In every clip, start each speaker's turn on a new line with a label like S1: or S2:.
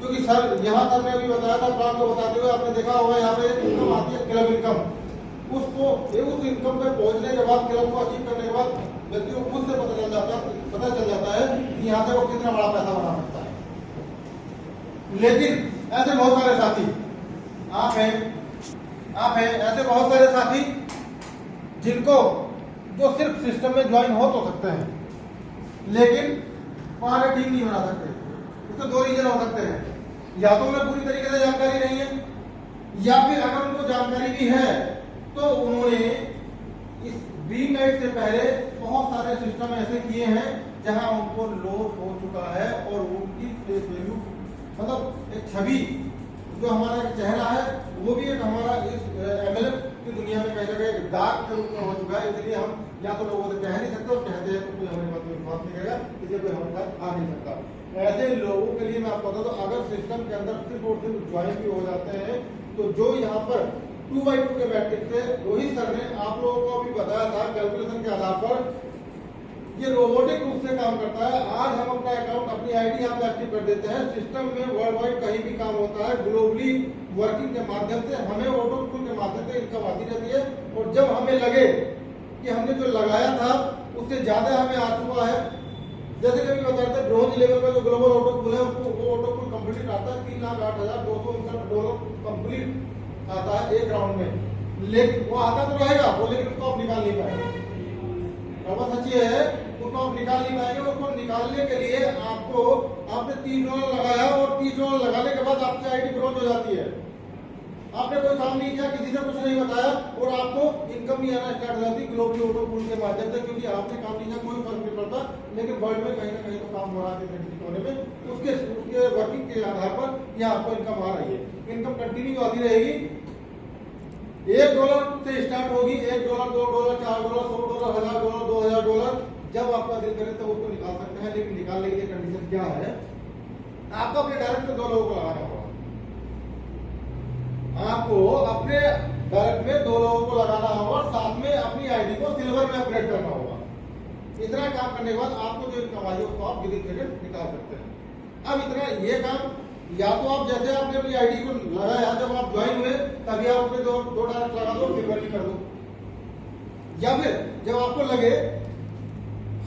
S1: क्योंकि सर यहाँ सर ने अभी बताया था, प्लान को बताते हुए आपने देखा होगा यहाँ पे इनकम आती है क्लब इनकम। उसको उस इनकम पे पहुंचने के बाद, क्लब को अचीव करने के बाद व्यक्ति को खुद से पता चल जाता है कि यहाँ से वो कितना बड़ा पैसा बना सकता है। लेकिन ऐसे बहुत सारे साथी आप हैं ऐसे बहुत सारे साथी जिनको जो सिर्फ सिस्टम में ज्वाइन हो तो सकते हैं लेकिन वहां पे टीम नहीं बना सकते। इसके दो रीजन हो सकते हैं, या तो उन्हें पूरी तरीके से जानकारी नहीं है, या फिर अगर उनको जानकारी भी है तो उन्होंने इस BMAT से पहले बहुत सारे सिस्टम ऐसे किए हैं जहां उनको लॉस हो चुका है और उनकी फेस वैल्यू मतलब एक छवि जो हमारा एक चेहरा है वो भी एक हमारा इस MLM की दुनिया में कहीं ना कहीं दाग के रूप में हो चुका है। इसलिए हम या तो लोगों से कह नहीं सकते और कहते हैं तो कोई हमारी बात में विश्वास नहीं करेगा, इसलिए कोई हमारे साथ आ नहीं सकता। ऐसे लोगों के लिए मैं आपको बता दूं, अगर सिस्टम के अंदर सिर्फ और सिर्फ ज्वाइन भी हो जाते हैं तो जो यहाँ पर 2x2 के मैट्रिक्स से रोहित सर ने आप लोगों को अभी बताया था कैलकुलेशन के आधार पर ये रोबोटिक रूप से काम करता है। आज हम अपना अकाउंट अपनी आईडी यहाँ पे एक्टिव कर देते हैं, सिस्टम में वर्ल्ड वाइड कहीं भी काम होता है ग्लोबली वर्किंग के माध्यम से हमें ऑटो टूल के माध्यम से इनकम आती रहती है। और जब हमें लगे कि हमने जो लगाया था उससे ज्यादा हमें आ चुका है, जैसे कभी बता रहे थे ब्रोंज लेवल का जो ग्लोबल ऑटो पूल है उसको वो ऑटो पूल कंप्लीट आता है $3,08,259 कंप्लीट आता है एक राउंड में। लेकिन वो आता तो रहेगा वो, लेकिन उसको आप निकाल नहीं पाएंगे। बात सच्ची है, उसको आप निकाल नहीं पाएंगे। उसको निकालने के लिए आपने $3 लगाया और $30 लगाने के बाद आपकी आईडी ब्रोंज हो जाती है। आपने कोई काम नहीं किया, किसी ने कुछ नहीं बताया और आपको इनकम नहीं आना स्टार्ट हो जाती ग्लोबल ऑटो पूल के माध्यम से, क्योंकि आपने काम नहीं किया कोई फर्क नहीं पड़ता। लेकिन वर्ल्ड में कहीं ना कहीं तो काम हो रहा है कोने में, उसके वर्किंग के आधार पर यहाँ आपको इनकम आ रही है। इनकम कंटिन्यू आती रहेगी, $1 से स्टार्ट होगी, $1, $2, $4, $100, $1000, $2000। जब आपका दिल करे तो उसको निकाल सकते हैं, लेकिन निकालने के लिए कंडीशन क्या है, आपको अपने डायरेक्ट में 2 लोगों को लगाना होगा। आपको अपने डायरेक्ट में 2 लोगों को लगाना होगा और साथ में अपनी आईडी को सिल्वर में अपग्रेड करना होगा। इतना काम करने के बाद आपको जो इनकम आई उसको आप विदिन सेकंड निकाल सकते हैं। अब इतना ये काम या तो आप जैसे आपने अपनी आईडी को लगाया जब आप ज्वाइन हुए तभी आप उसमें दो डायरेक्ट लगा दो, सिल्वर भी कर दो, या फिर जब आपको लगे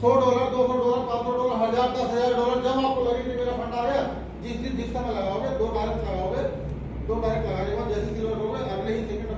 S1: $100, $200, $500, $1000, $10,000 जब आपको लगे कि मेरा फंड आ गया, जिस समय लगाओगे 2 डायरेक्ट लगाओगे, 2 डायरेक्ट लगाने के बाद जैसे सिल्वर हो गए अगले ही सेकंड